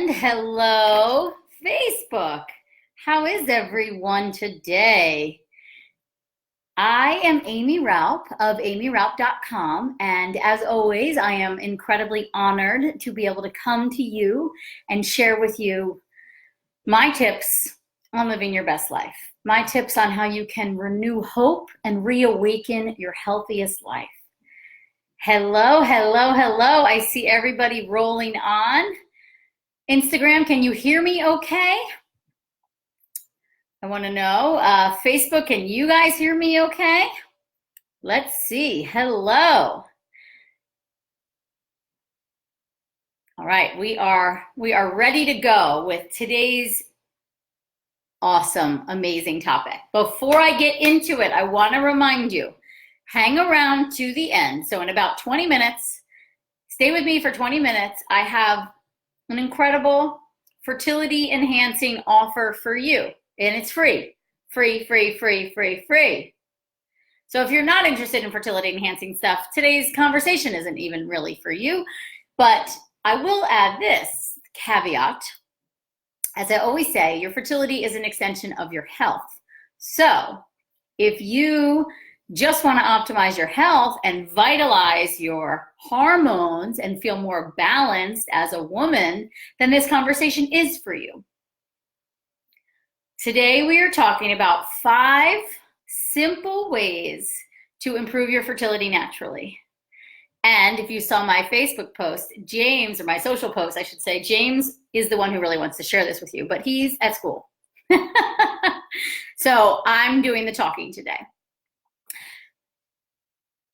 And hello, Facebook. How is everyone today? I am Aimee Raupp of aimeeraupp.com, and as always, I am incredibly honored to be able to come to you and share with you my tips on living your best life, my tips on how you can renew hope and reawaken your healthiest life. Hello, hello, hello. I see everybody rolling on. Instagram, can you hear me okay? I want to know. Facebook, can you guys hear me okay? Let's see. Hello. All right, we are ready to go with today's awesome, amazing topic. Before I get into it, I want to remind you, hang around to the end. So in about 20 minutes, stay with me for 20 minutes. I have an incredible fertility enhancing offer for you, and it's free. Free. So if you're not interested in fertility enhancing stuff, today's conversation isn't even really for you. But I will add this caveat. As I always say, your fertility is an extension of your health. So if you just want to optimize your health and vitalize your hormones and feel more balanced as a woman, then this conversation is for you. Today we are talking about 5 simple ways to improve your fertility naturally. And if you saw my Facebook post, James, or my social post, I should say, James is the one who really wants to share this with you, but he's at school. So I'm doing the talking today.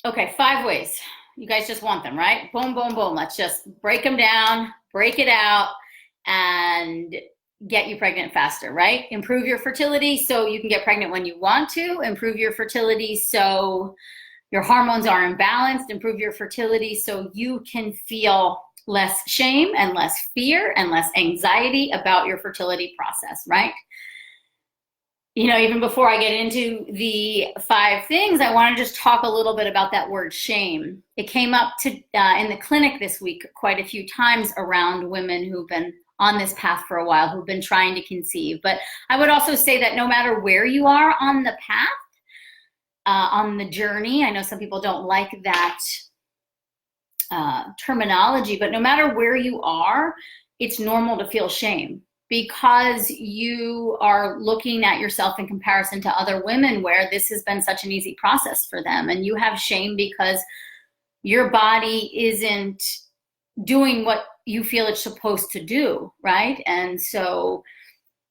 Okay, 5 ways. You guys just want them, right? Boom, boom, boom. Let's just break them down, break it out, and get you pregnant faster, right? Improve your fertility so you can get pregnant when you want to. Improve your fertility so your hormones are imbalanced. Improve your fertility so you can feel less shame and less fear and less anxiety about your fertility process, right? You know, even before I get into the 5 things, I want to just talk a little bit about that word shame. It came up in the clinic this week quite a few times around women who've been on this path for a while, who've been trying to conceive. But I would also say that no matter where you are on the path, on the journey, I know some people don't like that terminology, but no matter where you are, it's normal to feel shame, because you are looking at yourself in comparison to other women where this has been such an easy process for them. And you have shame because your body isn't doing what you feel it's supposed to do, right? And so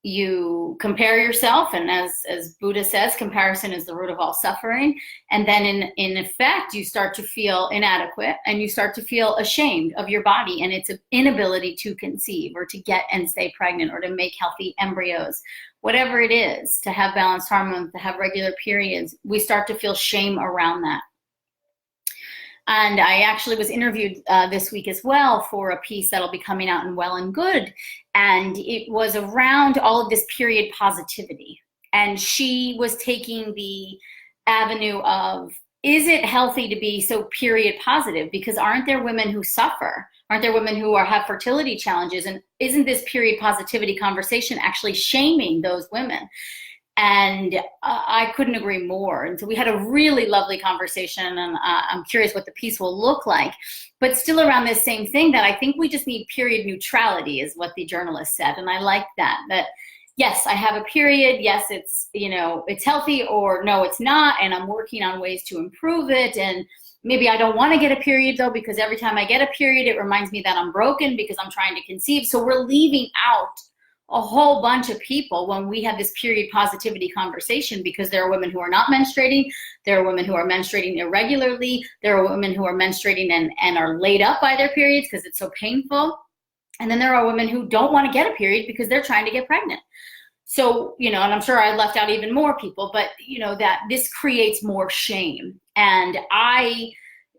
you compare yourself, and as Buddha says, comparison is the root of all suffering. And then in effect, you start to feel inadequate, and you start to feel ashamed of your body and its inability to conceive or to get and stay pregnant or to make healthy embryos. Whatever it is, to have balanced hormones, to have regular periods, we start to feel shame around that. And I actually was interviewed this week as well for a piece that'll be coming out in Well and Good. And it was around all of this period positivity. And she was taking the avenue of, is it healthy to be so period positive? Because aren't there women who suffer? Aren't there women who have fertility challenges? And isn't this period positivity conversation actually shaming those women? And I couldn't agree more. And so we had a really lovely conversation, and I'm curious what the piece will look like. But still around this same thing, that I think we just need period neutrality, is what the journalist said. And I like that yes, I have a period. Yes, it's, you know, it's healthy, or no, it's not. And I'm working on ways to improve it. And maybe I don't want to get a period though, because every time I get a period, it reminds me that I'm broken because I'm trying to conceive. So we're leaving out a whole bunch of people when we have this period positivity conversation, because there are women who are not menstruating, there are women who are menstruating irregularly, there are women who are menstruating and are laid up by their periods because it's so painful, and then there are women who don't want to get a period because they're trying to get pregnant. So, you know, and I'm sure I left out even more people, but you know, that this creates more shame. And I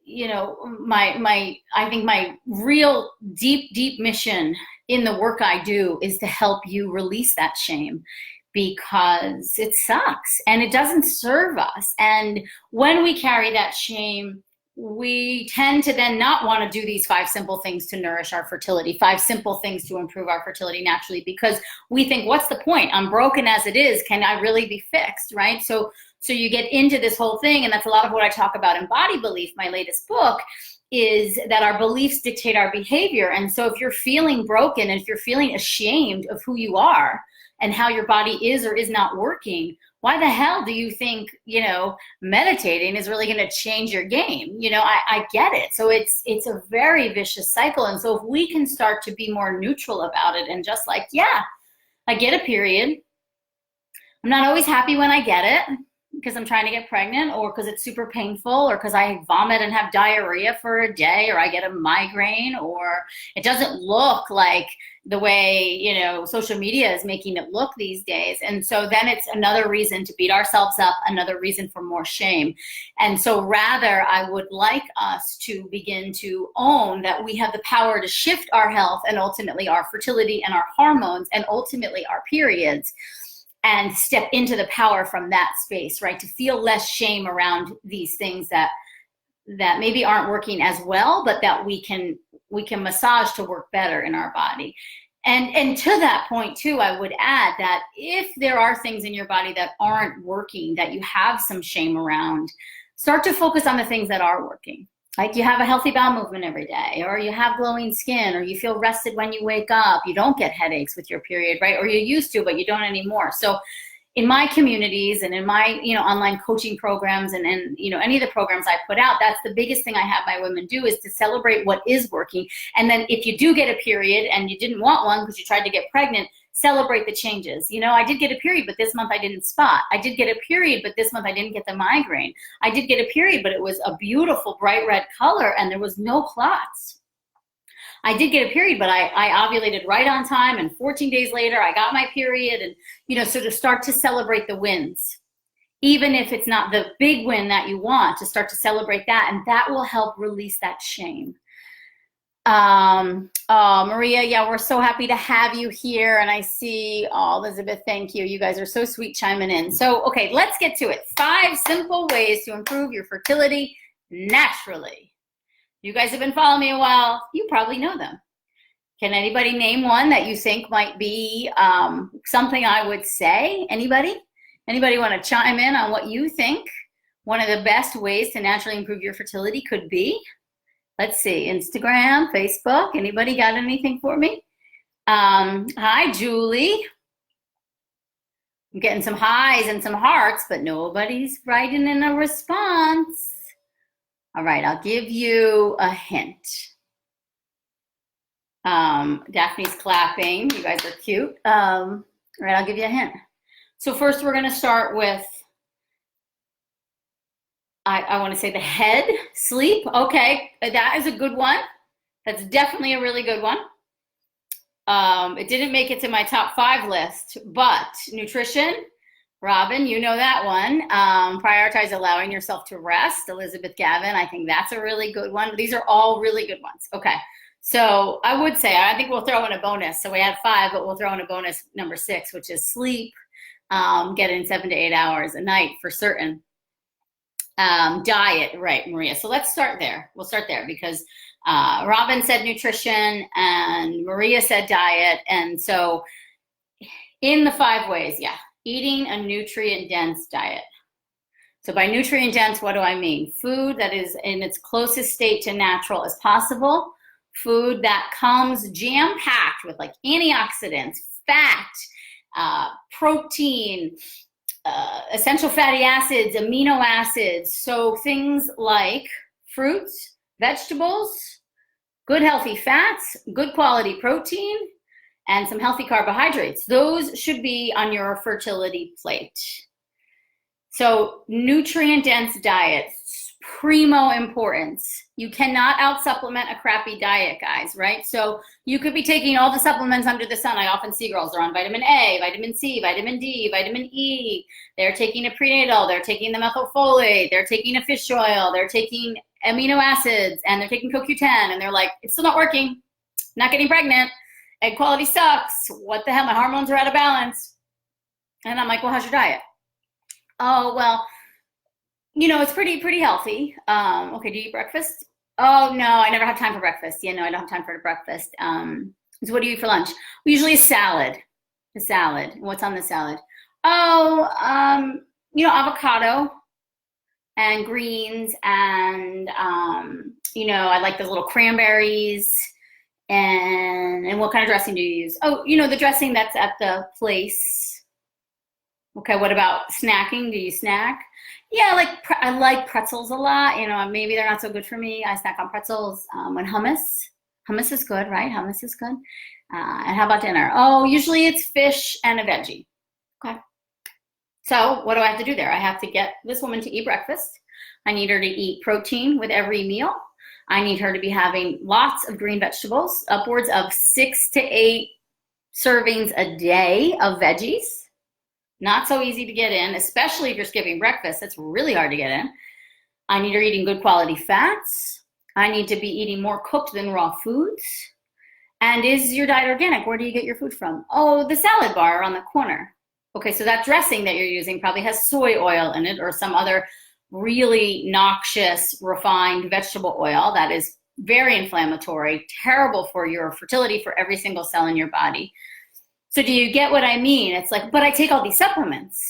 think my real deep mission in the work I do is to help you release that shame, because it sucks and it doesn't serve us. And when we carry that shame, we tend to then not want to do these 5 simple things to nourish our fertility, 5 simple things to improve our fertility naturally, because we think, what's the point? I'm broken as it is. Can I really be fixed, right? So you get into this whole thing, and that's a lot of what I talk about in Body Belief, my latest book, is that our beliefs dictate our behavior. And so if you're feeling broken, and if you're feeling ashamed of who you are and how your body is or is not working, why the hell do you think, meditating is really going to change your game? I get it. So it's a very vicious cycle. And so if we can start to be more neutral about it and just like, yeah, I get a period. I'm not always happy when I get it because I'm trying to get pregnant, or because it's super painful, or because I vomit and have diarrhea for a day, or I get a migraine, or it doesn't look like the way, social media is making it look these days. And so then it's another reason to beat ourselves up, another reason for more shame. And so rather, I would like us to begin to own that we have the power to shift our health and ultimately our fertility and our hormones and ultimately our periods, and step into the power from that space, right? To feel less shame around these things that maybe aren't working as well, but that we can massage to work better in our body. And to that point too, I would add that if there are things in your body that aren't working, that you have some shame around, start to focus on the things that are working. Like you have a healthy bowel movement every day, or you have glowing skin, or you feel rested when you wake up, you don't get headaches with your period, right? Or you used to, but you don't anymore. So in my communities and in my, online coaching programs and any of the programs I put out, that's the biggest thing I have my women do, is to celebrate what is working. And then if you do get a period and you didn't want one because you tried to get pregnant, celebrate the changes. I did get a period, but this month I didn't spot. I did get a period, but this month I didn't get the migraine. I did get a period, but it was a beautiful bright red color and there was no clots. I did get a period, but I ovulated right on time, and 14 days later I got my period. And so to start to celebrate the wins, even if it's not the big win that you want, to start to celebrate that, and that will help release that shame. Maria, yeah, we're so happy to have you here. And I see, Elizabeth, thank you. You guys are so sweet chiming in. So, okay, let's get to it. 5 simple ways to improve your fertility naturally. You guys have been following me a while. You probably know them. Can anybody name one that you think might be something I would say? Anybody? Anybody want to chime in on what you think one of the best ways to naturally improve your fertility could be? Let's see, Instagram, Facebook, anybody got anything for me? Hi, Julie. I'm getting some highs and some hearts, but nobody's writing in a response. All right, I'll give you a hint. Daphne's clapping, you guys are cute. All right, I'll give you a hint. So first we're gonna start with, I want to say the head, sleep. Okay, that is a good one. That's definitely a really good one. It didn't make it to my top 5 list, but nutrition, Robin, you know that one. Prioritize allowing yourself to rest, Elizabeth Gavin. I think that's a really good one. These are all really good ones. Okay, so I would say, I think we'll throw in a bonus. So we had 5, but we'll throw in a bonus number 6, which is sleep. Get in 7 to 8 hours a night for certain. Diet, right, Maria. So let's start there. We'll start there because Robin said nutrition and Maria said diet. And so in the 5 ways, yeah, eating a nutrient-dense diet. So by nutrient-dense, what do I mean? Food that is in its closest state to natural as possible. Food that comes jam-packed with like antioxidants, fat, protein, essential fatty acids, amino acids. So things like fruits, vegetables, good healthy fats, good quality protein, and some healthy carbohydrates. Those should be on your fertility plate. So nutrient-dense diet, primo importance. You cannot out-supplement a crappy diet, guys, right? So you could be taking all the supplements under the sun. I often see girls are on vitamin A, vitamin C, vitamin D, vitamin E. They're taking a prenatal, they're taking the methylfolate, they're taking a fish oil, they're taking amino acids, and they're taking CoQ10, and they're like, it's still not working, not getting pregnant, egg quality sucks, what the hell, my hormones are out of balance. And I'm like, well, how's your diet? Oh, well, It's pretty healthy. Okay, do you eat breakfast? Oh no, I never have time for breakfast. Yeah, no, I don't have time for breakfast. So what do you eat for lunch? Usually a salad. A salad. What's on the salad? Oh, avocado and greens and I like those little cranberries. And what kind of dressing do you use? Oh, the dressing that's at the place. Okay, what about snacking? Do you snack? Yeah, I like pretzels a lot. Maybe they're not so good for me. I snack on pretzels and hummus. Hummus is good, right? Hummus is good. And how about dinner? Oh, usually it's fish and a veggie. Okay. So what do I have to do there? I have to get this woman to eat breakfast. I need her to eat protein with every meal. I need her to be having lots of green vegetables, upwards of 6 to 8 servings a day of veggies. Not so easy to get in, especially if you're skipping breakfast. It's really hard to get in. I need her eating good quality fats. I need to be eating more cooked than raw foods. And is your diet organic? Where do you get your food from? Oh, the salad bar on the corner. Okay, so that dressing that you're using probably has soy oil in it or some other really noxious refined vegetable oil that is very inflammatory, terrible for your fertility, for every single cell in your body. So do you get what I mean? It's like, but I take all these supplements.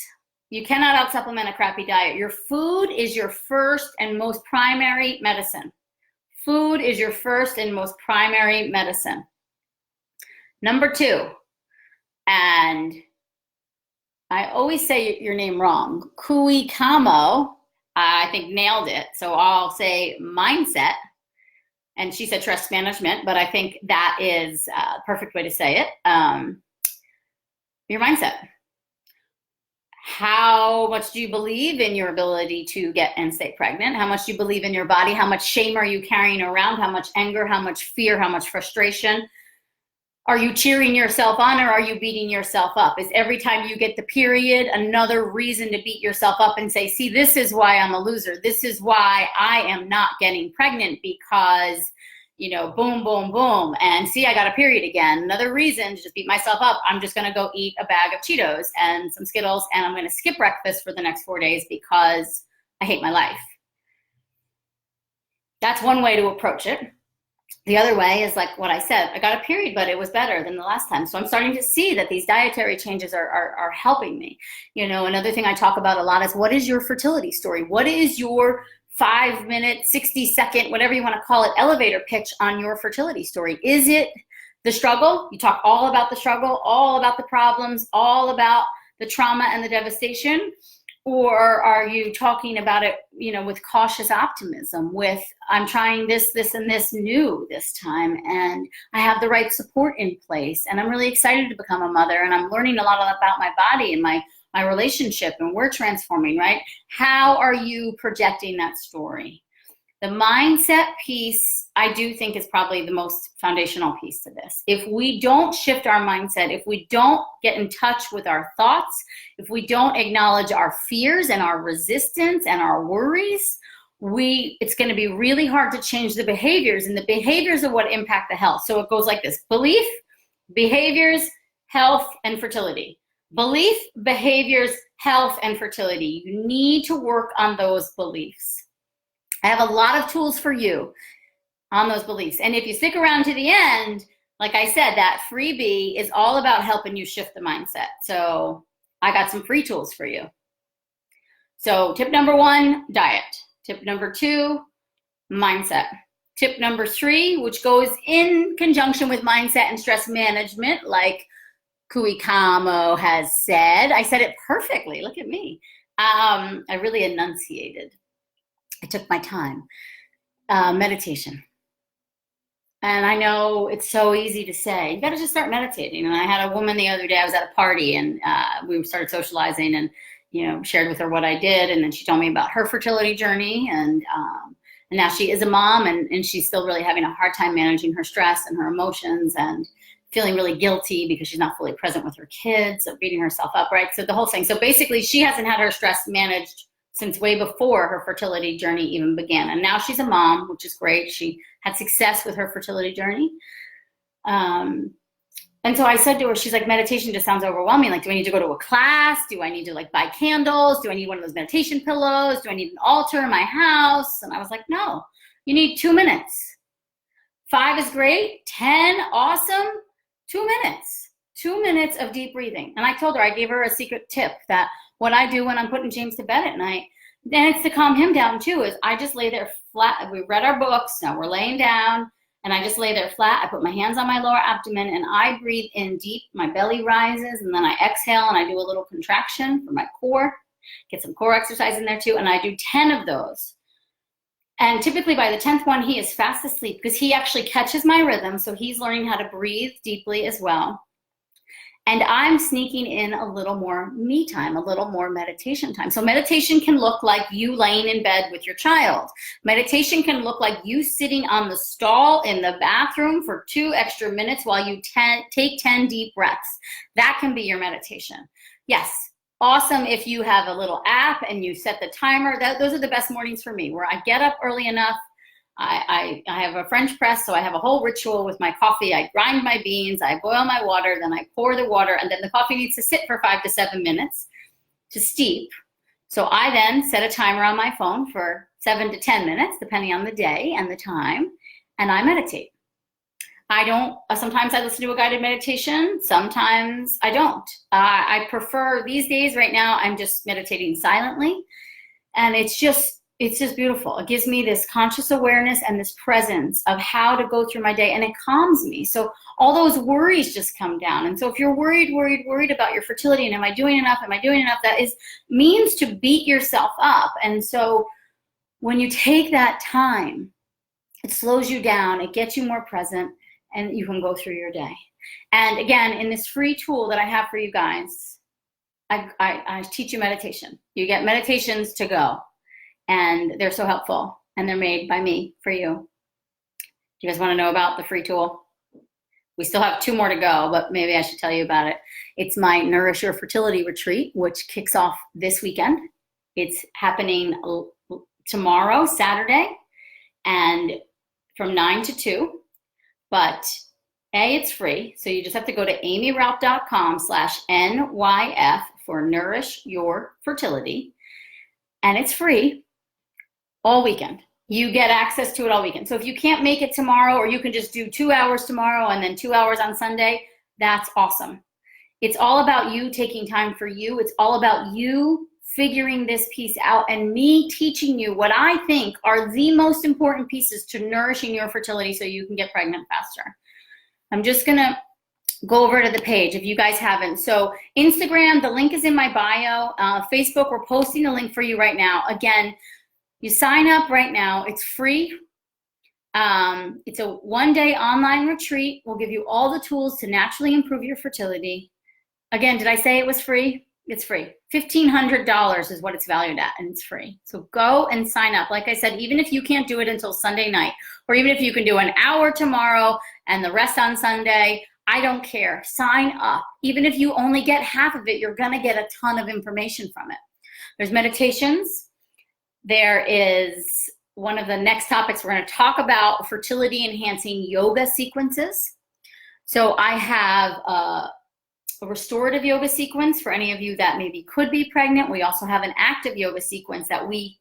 You cannot out-supplement a crappy diet. Your food is your first and most primary medicine. Food is your first and most primary medicine. Number 2, and I always say your name wrong, Kui Kamo, I think nailed it. So I'll say mindset. And she said stress management, but I think that is a perfect way to say it. Your mindset. How much do you believe in your ability to get and stay pregnant? How much do you believe in your body? How much shame are you carrying around? How much anger? How much fear? How much frustration? Are you cheering yourself on or are you beating yourself up? Is every time you get the period another reason to beat yourself up and say, see, this is why I'm a loser. This is why I am not getting pregnant because, boom, boom, boom. And see, I got a period again. Another reason to just beat myself up. I'm just going to go eat a bag of Cheetos and some Skittles and I'm going to skip breakfast for the next 4 days because I hate my life. That's one way to approach it. The other way is like what I said, I got a period, but it was better than the last time. So I'm starting to see that these dietary changes are helping me. Another thing I talk about a lot is what is your fertility story? What is your 5-minute, 60-second, whatever you want to call it, elevator pitch on your fertility story? Is it the struggle? You talk all about the struggle, all about the problems, all about the trauma and the devastation? Or are you talking about it, with cautious optimism, with I'm trying this, and this new this time, and I have the right support in place, and I'm really excited to become a mother, and I'm learning a lot about my body and my relationship, and we're transforming, right? How are you projecting that story? The mindset piece, I do think, is probably the most foundational piece to this. If we don't shift our mindset, if we don't get in touch with our thoughts, if we don't acknowledge our fears and our resistance and our worries, it's going to be really hard to change the behaviors, and the behaviors are what impact the health. So it goes like this: belief, behaviors, health, and fertility. Belief, behaviors, health, and fertility. You need to work on those beliefs. I have a lot of tools for you on those beliefs. And if you stick around to the end, like I said, that freebie is all about helping you shift the mindset. So I got some free tools for you. So tip number 1, diet. Tip number 2, mindset. Tip number 3, which goes in conjunction with mindset and stress management, like Kui Kamo has said. I said it perfectly. Look at me. I really enunciated. I took my time. Meditation. And I know it's so easy to say, you got to just start meditating. And I had a woman the other day, I was at a party and we started socializing and, shared with her what I did. And then she told me about her fertility journey. And now she is a mom and she's still really having a hard time managing her stress and her emotions and feeling really guilty because she's not fully present with her kids, so beating herself up, right? So the whole thing. So basically she hasn't had her stress managed since way before her fertility journey even began. And now she's a mom, which is great. She had success with her fertility journey. And so I said to her, she's like, meditation just sounds overwhelming. Like, do I need to go to a class? Do I need to like buy candles? Do I need one of those meditation pillows? Do I need an altar in my house? And I was like, no, you need 2 minutes. 5 is great. 10, awesome. 2 minutes. 2 minutes of deep breathing. And I told her, I gave her a secret tip that what I do when I'm putting James to bed at night, and it's to calm him down too, is I just lay there flat. We read our books. Now we're laying down. And I just lay there flat. I put my hands on my lower abdomen and I breathe in deep. My belly rises and then I exhale and I do a little contraction for my core. Get some core exercise in there too. And I do 10 of those. And typically by the 10th one, he is fast asleep because he actually catches my rhythm. So he's learning how to breathe deeply as well. And I'm sneaking in a little more me time, a little more meditation time. So meditation can look like you laying in bed with your child. Meditation can look like you sitting on the stall in the bathroom for 2 extra minutes while you take 10 deep breaths. That can be your meditation. Yes, awesome if you have a little app and you set the timer. Those are the best mornings for me, where I get up early enough. I have a French press, so I have a whole ritual with my coffee. I grind my beans, I boil my water, then I pour the water, and then the coffee needs to sit for 5 to 7 minutes to steep. So I then set a timer on my phone for 7 to 10 minutes, depending on the day and the time, and I meditate. Sometimes I listen to a guided meditation, sometimes I don't. I prefer, these days right now, I'm just meditating silently, and it's just beautiful. It gives me this conscious awareness and this presence of how to go through my day, and it calms me. So all those worries just come down. And so if you're worried about your fertility and am I doing enough? That means to beat yourself up. And so when you take that time, it slows you down, it gets you more present, and you can go through your day. And again, in this free tool that I have for you guys, I teach you meditation. You get meditations to go. And they're so helpful, and they're made by me for you. Do you guys want to know about the free tool? We still have 2 more to go, but maybe I should tell you about it. It's my Nourish Your Fertility Retreat, which kicks off this weekend. It's happening tomorrow, Saturday, and from 9 to 2. But it's free, so you just have to go to aimeeraupp.com/NYF for Nourish Your Fertility, and it's free. All weekend. You get access to it all weekend. So if you can't make it tomorrow, or you can just do 2 hours tomorrow and then 2 hours on Sunday, that's awesome. It's all about you taking time for you. It's all about you figuring this piece out and me teaching you what I think are the most important pieces to nourishing your fertility so you can get pregnant faster. I'm just gonna go over to the page if you guys haven't. So Instagram, the link is in my bio. Facebook, we're posting a link for you right now. Again, you sign up right now. It's free. It's a 1-day online retreat. We'll give you all the tools to naturally improve your fertility. Again, did I say it was free? It's free. $1,500 is what it's valued at, and it's free. So go and sign up. Like I said, even if you can't do it until Sunday night, or even if you can do an hour tomorrow and the rest on Sunday, I don't care. Sign up. Even if you only get half of it, you're going to get a ton of information from it. There's meditations. There is one of the next topics we're going to talk about, fertility enhancing yoga sequences. So I have a restorative yoga sequence for any of you that maybe could be pregnant. We also have an active yoga sequence that we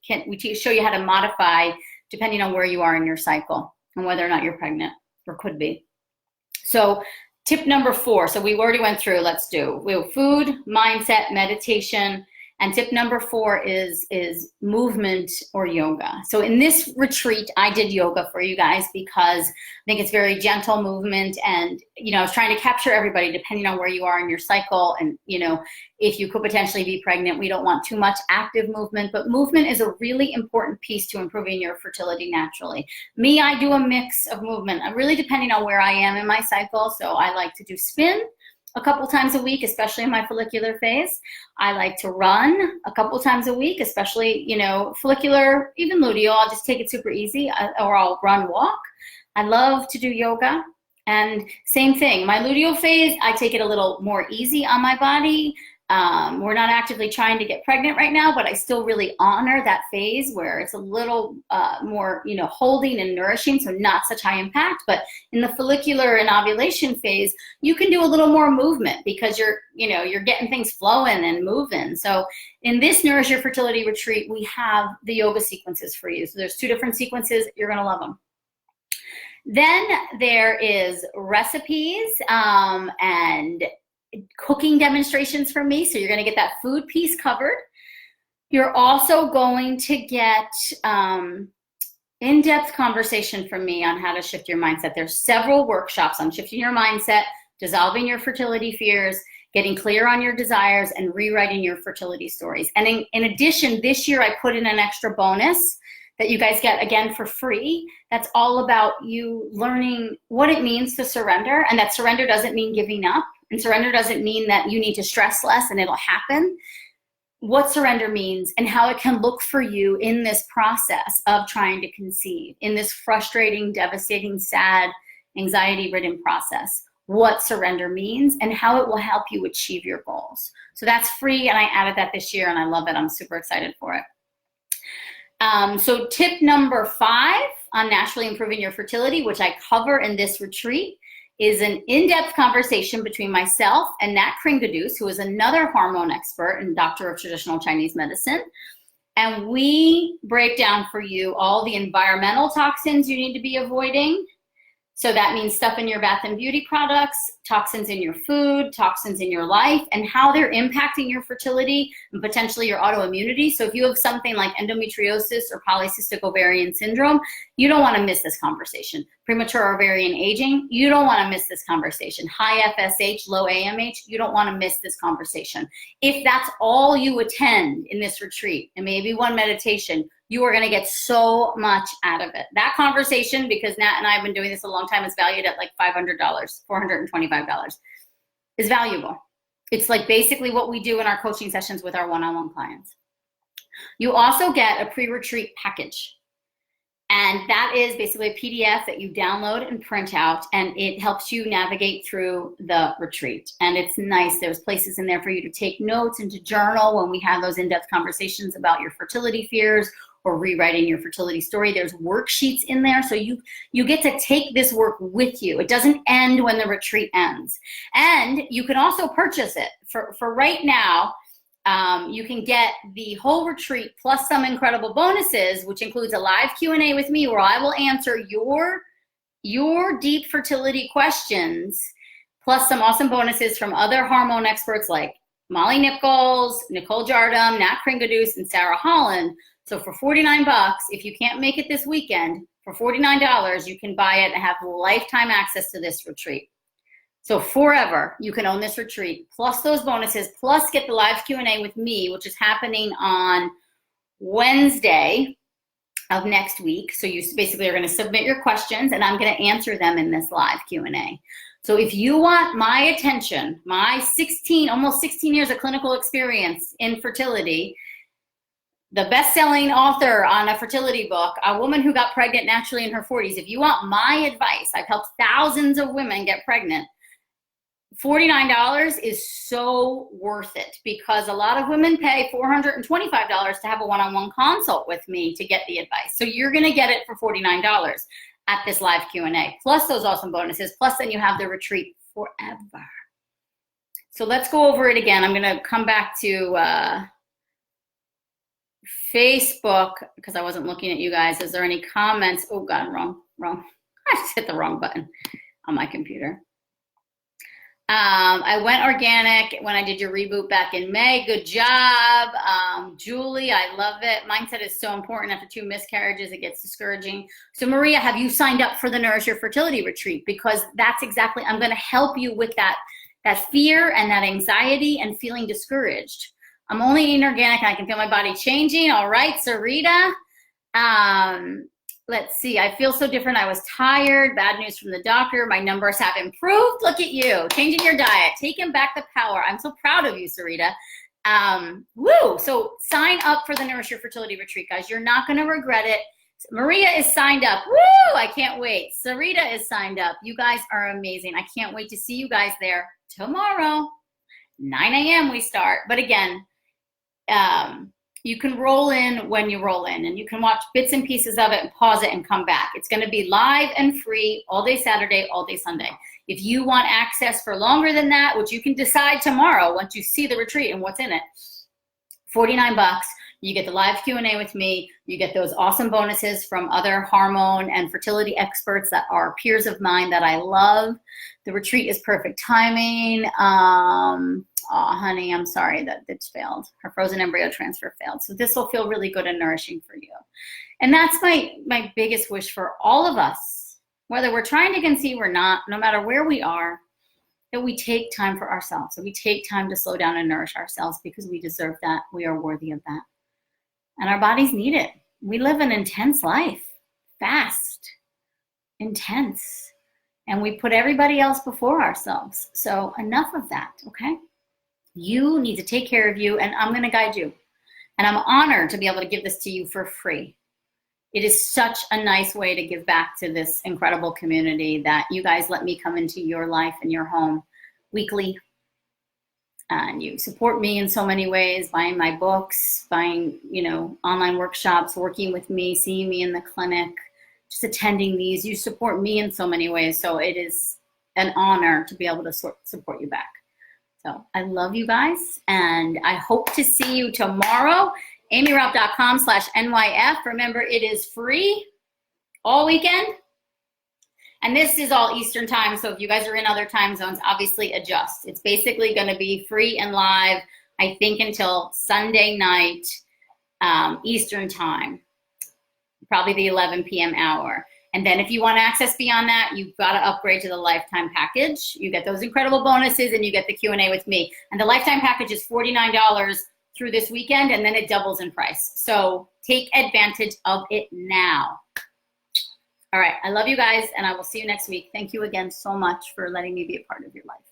show you how to modify depending on where you are in your cycle and whether or not you're pregnant or could be. So tip number 4. So we already went through. We have food, mindset, meditation. And tip number 4 is movement or yoga. So in this retreat, I did yoga for you guys because I think it's very gentle movement. And, I was trying to capture everybody depending on where you are in your cycle. And, if you could potentially be pregnant, we don't want too much active movement. But movement is a really important piece to improving your fertility naturally. Me, I do a mix of movement. I'm really depending on where I am in my cycle. So I like to do spin a couple times a week, especially in my follicular phase. I like to run a couple times a week, especially, follicular, even luteal. I'll just take it super easy, or I'll walk. I love to do yoga. And same thing, my luteal phase, I take it a little more easy on my body. We're not actively trying to get pregnant right now, but I still really honor that phase where it's a little more, you know, holding and nourishing, so not such high impact. But in the follicular and ovulation phase, you can do a little more movement because you're getting things flowing and moving. So in this Nourish Your Fertility retreat, we have the yoga sequences for you. So there's 2 different sequences. You're going to love them. Then there is recipes and cooking demonstrations from me. So you're going to get that food piece covered. You're also going to get in-depth conversation from me on how to shift your mindset. There's several workshops on shifting your mindset, dissolving your fertility fears, getting clear on your desires, and rewriting your fertility stories. And in addition, this year I put in an extra bonus that you guys get, again, for free. That's all about you learning what it means to surrender, and that surrender doesn't mean giving up. And surrender doesn't mean that you need to stress less and it'll happen. What surrender means and how it can look for you in this process of trying to conceive, in this frustrating, devastating, sad, anxiety-ridden process. What surrender means and how it will help you achieve your goals. So that's free, and I added that this year, and I love it. I'm super excited for it. So tip number 5 on naturally improving your fertility, which I cover in this retreat, is an in-depth conversation between myself and Nat Kringadus, who is another hormone expert and doctor of traditional Chinese medicine. And we break down for you all the environmental toxins you need to be avoiding. So that means stuff in your bath and beauty products, toxins in your food, toxins in your life, and how they're impacting your fertility and potentially your autoimmunity. So if you have something like endometriosis or polycystic ovarian syndrome, you don't want to miss this conversation. Premature ovarian aging, you don't want to miss this conversation. High FSH, low AMH, you don't want to miss this conversation. If that's all you attend in this retreat, and maybe one meditation, you are going to get so much out of it. That conversation, because Nat and I have been doing this a long time, is valued at like $500, $425, is valuable. It's like basically what we do in our coaching sessions with our one-on-one clients. You also get a pre-retreat package. And that is basically a PDF that you download and print out, and it helps you navigate through the retreat. And it's nice. There's places in there for you to take notes and to journal when we have those in-depth conversations about your fertility fears or rewriting your fertility story. There's worksheets in there, so you get to take this work with you. It doesn't end when the retreat ends. And you can also purchase it. For right now, you can get the whole retreat plus some incredible bonuses, which includes a live Q&A with me where I will answer your deep fertility questions, plus some awesome bonuses from other hormone experts like Molly Nichols, Nicole Jardam, Nat Kringadus, and Sarah Holland. So for $49, if you can't make it this weekend, for $49, you can buy it and have lifetime access to this retreat. So forever, you can own this retreat, plus those bonuses, plus get the live Q&A with me, which is happening on Wednesday of next week. So you basically are going to submit your questions, and I'm going to answer them in this live Q&A. So if you want my attention, my almost 16 years of clinical experience in fertility, the best-selling author on a fertility book, a woman who got pregnant naturally in her 40s, if you want my advice, I've helped thousands of women get pregnant. $49 is so worth it, because a lot of women pay $425 to have a one-on-one consult with me to get the advice. So you're going to get it for $49 at this live Q&A, plus those awesome bonuses, plus then you have the retreat forever. So let's go over it again. I'm going to come back to Facebook because I wasn't looking at you guys. Is there any comments? Oh God, wrong. I just hit the wrong button on my computer. I went organic when I did your reboot back in May. Good job. Julie, I love it. Mindset is so important. After 2 miscarriages, it gets discouraging. So Maria, have you signed up for the Nourish Your Fertility Retreat? Because that's exactly, I'm going to help you with that fear and that anxiety and feeling discouraged. I'm only eating organic and I can feel my body changing. All right, Sarita. Let's see. I feel so different. I was tired. Bad news from the doctor. My numbers have improved. Look at you. Changing your diet. Taking back the power. I'm so proud of you, Sarita. Woo. So sign up for the Nourish Your Fertility Retreat, guys. You're not going to regret it. Maria is signed up. Woo. I can't wait. Sarita is signed up. You guys are amazing. I can't wait to see you guys there tomorrow. 9 a.m. we start. But again, you can roll in when you roll in, and you can watch bits and pieces of it and pause it and come back. It's going to be live and free all day Saturday, all day Sunday. If you want access for longer than that, which you can decide tomorrow once you see the retreat and what's in it, $49. You get the live Q&A with me. You get those awesome bonuses from other hormone and fertility experts that are peers of mine that I love. The retreat is perfect timing. Oh, honey, I'm sorry that it's failed. Her frozen embryo transfer failed. So this will feel really good and nourishing for you. And that's my biggest wish for all of us, whether we're trying to conceive or not, no matter where we are, that we take time for ourselves, that we take time to slow down and nourish ourselves, because we deserve that. We are worthy of that. And our bodies need it. We live an intense life, fast, intense, and we put everybody else before ourselves. So enough of that, okay? You need to take care of you, and I'm going to guide you. And I'm honored to be able to give this to you for free. It is such a nice way to give back to this incredible community that you guys let me come into your life and your home weekly. And you support me in so many ways, buying my books, buying, online workshops, working with me, seeing me in the clinic, just attending these. You support me in so many ways. So it is an honor to be able to support you back. So I love you guys, and I hope to see you tomorrow. AimeeRaupp.com/NYF. Remember, it is free all weekend. And this is all Eastern time, so if you guys are in other time zones, obviously adjust. It's basically going to be free and live, I think, until Sunday night Eastern time, probably the 11 p.m. hour. And then if you want access beyond that, you've got to upgrade to the lifetime package. You get those incredible bonuses, and you get the Q&A with me. And the lifetime package is $49 through this weekend, and then it doubles in price. So take advantage of it now. All right, I love you guys, and I will see you next week. Thank you again so much for letting me be a part of your life.